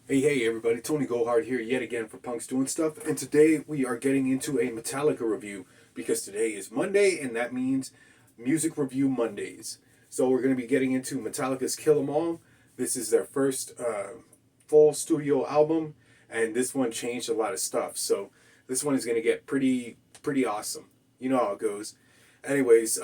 Hey everybody, Tony Goldhart here yet again for Punx Doing Stuff, and today we are getting into a Metallica review because today is Monday and that means Music Review Mondays. So we're going to be getting into Metallica's Kill 'Em All. This is their first full studio album, and this one changed a lot of stuff. So this one is going to get pretty awesome. You know how it goes. Anyways,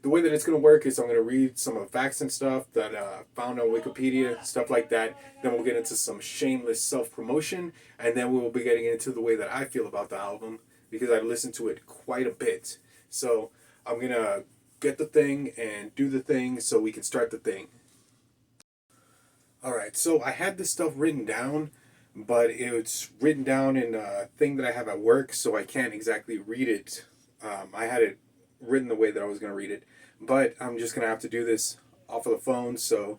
the way that it's going to work is I'm going to read some of the facts and stuff that found on Wikipedia, stuff like that. Then we'll get into some shameless self-promotion, and then we will be getting into the way that I feel about the album because I listened to it quite a bit. So I'm going to get the thing and do the thing so we can start the thing. All right, so I had this stuff written down, but it's written down in a thing that I have at work, so I can't exactly read it. I had it written the way that I was going to read it, but I'm just going to have to do this off of the phone, so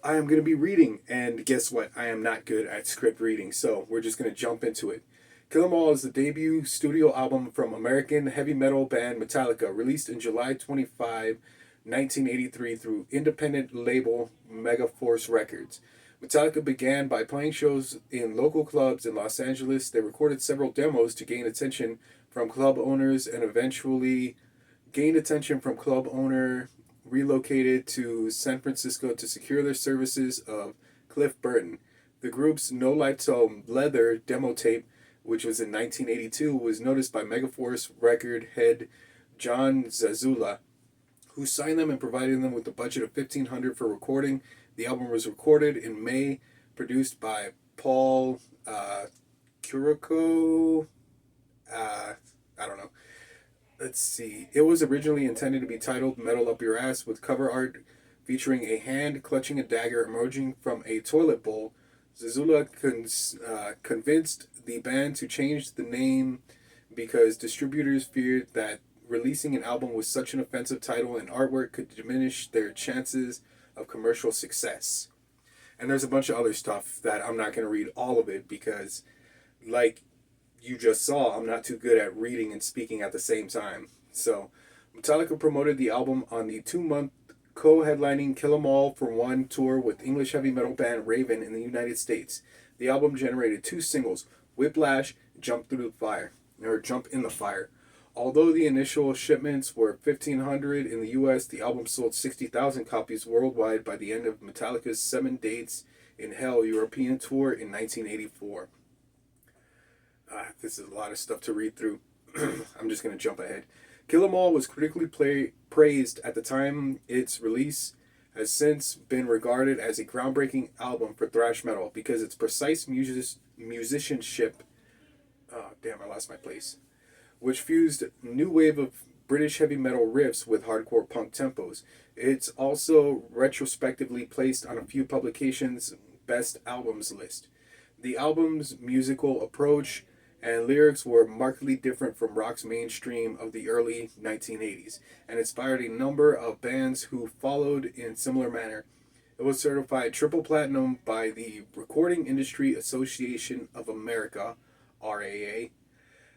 I am going to be reading, and guess what? I am not good at script reading, so we're just going to jump into it. Kill 'Em All is the debut studio album from American heavy metal band Metallica, released in July 25, 1983 through independent label Megaforce Records. Metallica began by playing shows in local clubs in Los Angeles. They recorded several demos to gain attention from club owners and eventually gained attention from club owner relocated to San Francisco to secure their services of Cliff Burton. The group's No Life Till Leather demo tape, which was in 1982, was noticed by Megaforce record head John Zazula, who signed them and provided them with a budget of $1,500 for recording. The album was recorded in May, produced by Paul Curico. I don't know. Let's see. It was originally intended to be titled Metal Up Your Ass, with cover art featuring a hand clutching a dagger emerging from a toilet bowl. Zazula convinced the band to change the name because distributors feared that releasing an album with such an offensive title and artwork could diminish their chances of commercial success. And there's a bunch of other stuff that I'm not going to read all of it because, like you just saw, I'm not too good at reading and speaking at the same time. So, Metallica promoted the album on the 2 month co-headlining Kill 'Em All for One tour with English heavy metal band Raven in the United States. The album generated two singles, Whiplash, Jump Through the Fire, or Jump in the Fire. Although the initial shipments were 1,500 in the US, the album sold 60,000 copies worldwide by the end of Metallica's 7 Dates in Hell European tour in 1984. This is a lot of stuff to read through. I'm just going to jump ahead. Kill 'Em All was critically praised at the time its release, has since been regarded as a groundbreaking album for thrash metal because its precise musicianship. Oh, damn, I lost my place. Which fused new wave of British heavy metal riffs with hardcore punk tempos. It's also retrospectively placed on a few publications' best albums list. The album's musical approach and lyrics were markedly different from rock's mainstream of the early 1980s and inspired a number of bands who followed in similar manner. It was certified triple platinum by the Recording Industry Association of America, RAA,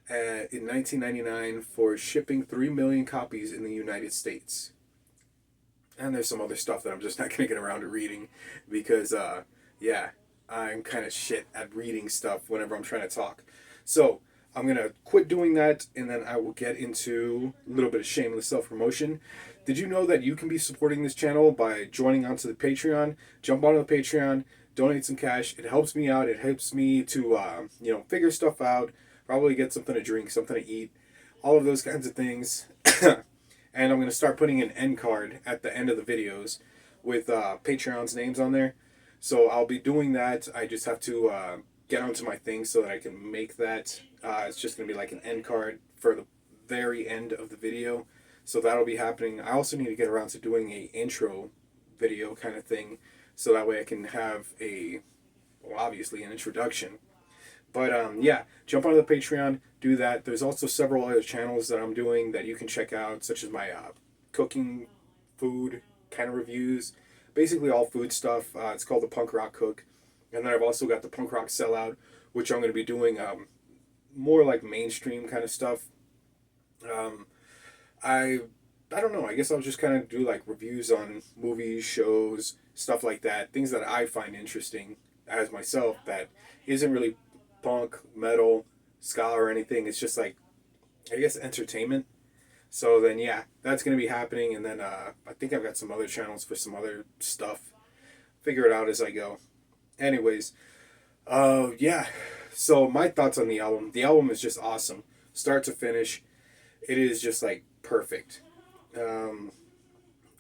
in 1999 for shipping 3 million copies in the United States. And there's some other stuff that I'm just not going to get around to reading because, yeah, I'm kind of shit at reading stuff whenever I'm trying to talk. So I'm going to quit doing that and then I will get into a little bit of shameless self promotion. Did you know that you can be supporting this channel by joining onto the Patreon? Jump onto the Patreon, donate some cash. It helps me out. It helps me to, figure stuff out, probably get something to drink, something to eat, all of those kinds of things. And I'm going to start putting an end card at the end of the videos with Patreon's names on there. So I'll be doing that. I just have to get onto my thing so that I can make that. It's just going to be like an end card for the very end of the video. So that'll be happening. I also need to get around to doing a intro video kind of thing. So that way I can have obviously an introduction. But yeah, jump onto the Patreon, do that. There's also several other channels that I'm doing that you can check out, such as my cooking, food kind of reviews, basically all food stuff. It's called the Punk Rock Cook. And then I've also got the Punk Rock Sellout, which I'm going to be doing more like mainstream kind of stuff. Um, I I don't know. I guess I'll just kind of do like reviews on movies, shows, stuff like that, things that I find interesting. as myself that isn't really punk, metal, ska, or anything. It's just like, I guess, entertainment. So then, yeah, that's gonna be happening, and then I think I've got some other channels for some other stuff. Figure it out as I go. Anyways, yeah. So my thoughts on the album. The album is just awesome, start to finish. It is just like perfect. Um,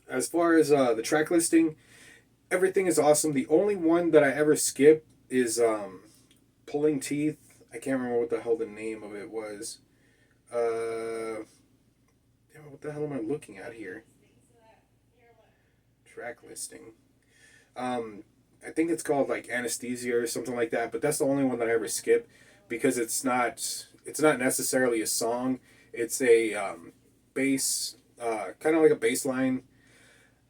as far as the track listing, everything is awesome. The only one that I ever skip is Pulling Teeth. I can't remember what the hell the name of it was. Damn, what the hell am I looking at here? Track listing. Um, I think it's called like Anesthesia or something like that. But that's the only one that I ever skip because it's not necessarily a song. It's a bass, kind of like a bass line.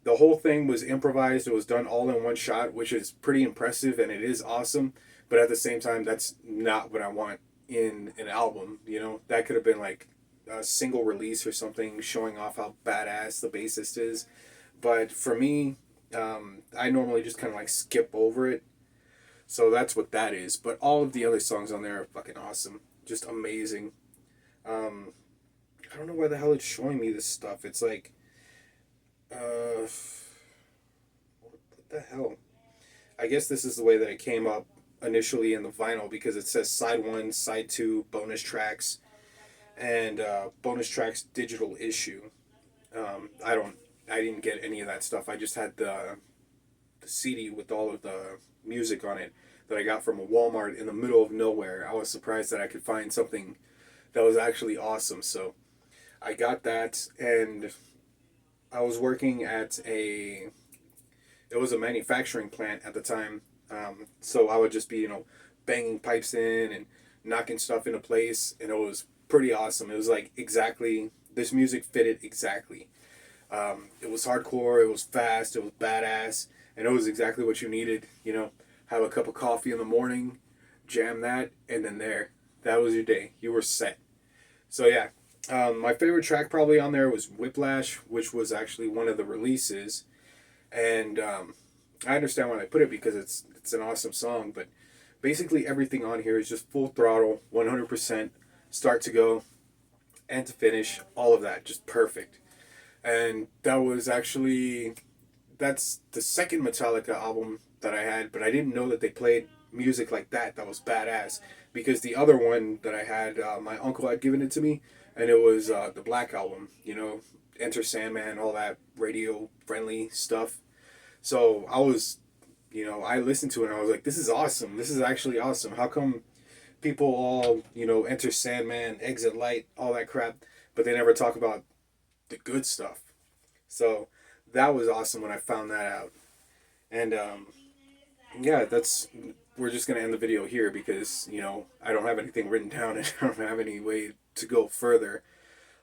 The whole thing was improvised. It was done all in one shot, which is pretty impressive and it is awesome. But at the same time, that's not what I want in an album. You know, that could have been like a single release or something showing off how badass the bassist is. But for me, I normally just kind of like skip over it. So that's what that is. But all of the other songs on there are fucking awesome. Just amazing. Um, I don't know why the hell it's showing me this stuff. It's like, what the hell? I guess this is the way that it came up initially in the vinyl because it says side one, side two, bonus tracks, and bonus tracks digital issue. I didn't get any of that stuff. I just had the CD with all of the music on it that I got from a Walmart in the middle of nowhere. I was surprised that I could find something that was actually awesome. So I got that, and I was working at it was a manufacturing plant at the time. So I would just be, banging pipes in and knocking stuff into place, and it was pretty awesome. It was like exactly, this music fitted exactly. It was hardcore, it was fast, it was badass, and it was exactly what you needed. Have a cup of coffee in the morning, jam that, and then that was your day. You were set. So yeah, my favorite track probably on there was Whiplash, which was actually one of the releases, and I understand why they put it because it's an awesome song. But basically everything on here is just full throttle, 100%, start to go, end to finish, all of that, just perfect. And that's the second Metallica album that I had, but I didn't know that they played music like that. That was badass because the other one that I had, my uncle had given it to me, and it was the Black Album. Enter Sandman, all that radio friendly stuff. So I listened to it and I was like, this is awesome. This is actually awesome. How come people all, Enter Sandman, Exit Light, all that crap, but they never talk about the good stuff? So that was awesome when I found that out. And yeah, we're just going to end the video here because, I don't have anything written down and I don't have any way to go further.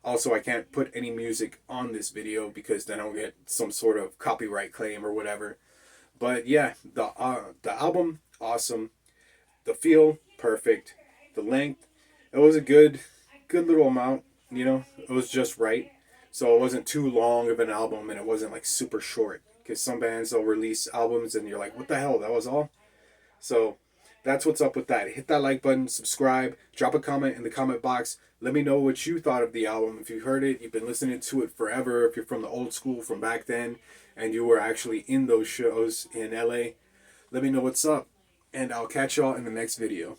Also, I can't put any music on this video because then I'll get some sort of copyright claim or whatever. But yeah, the album, awesome. The feel, perfect. The length, it was a good little amount. It was just right. So it wasn't too long of an album, and it wasn't like super short. Because some bands they'll release albums, and you're like, what the hell? That was all. So that's what's up with that. Hit that like button, subscribe, drop a comment in the comment box. Let me know what you thought of the album. If you heard it, you've been listening to it forever. If you're from the old school, from back then, and you were actually in those shows in LA, let me know what's up. And I'll catch y'all in the next video.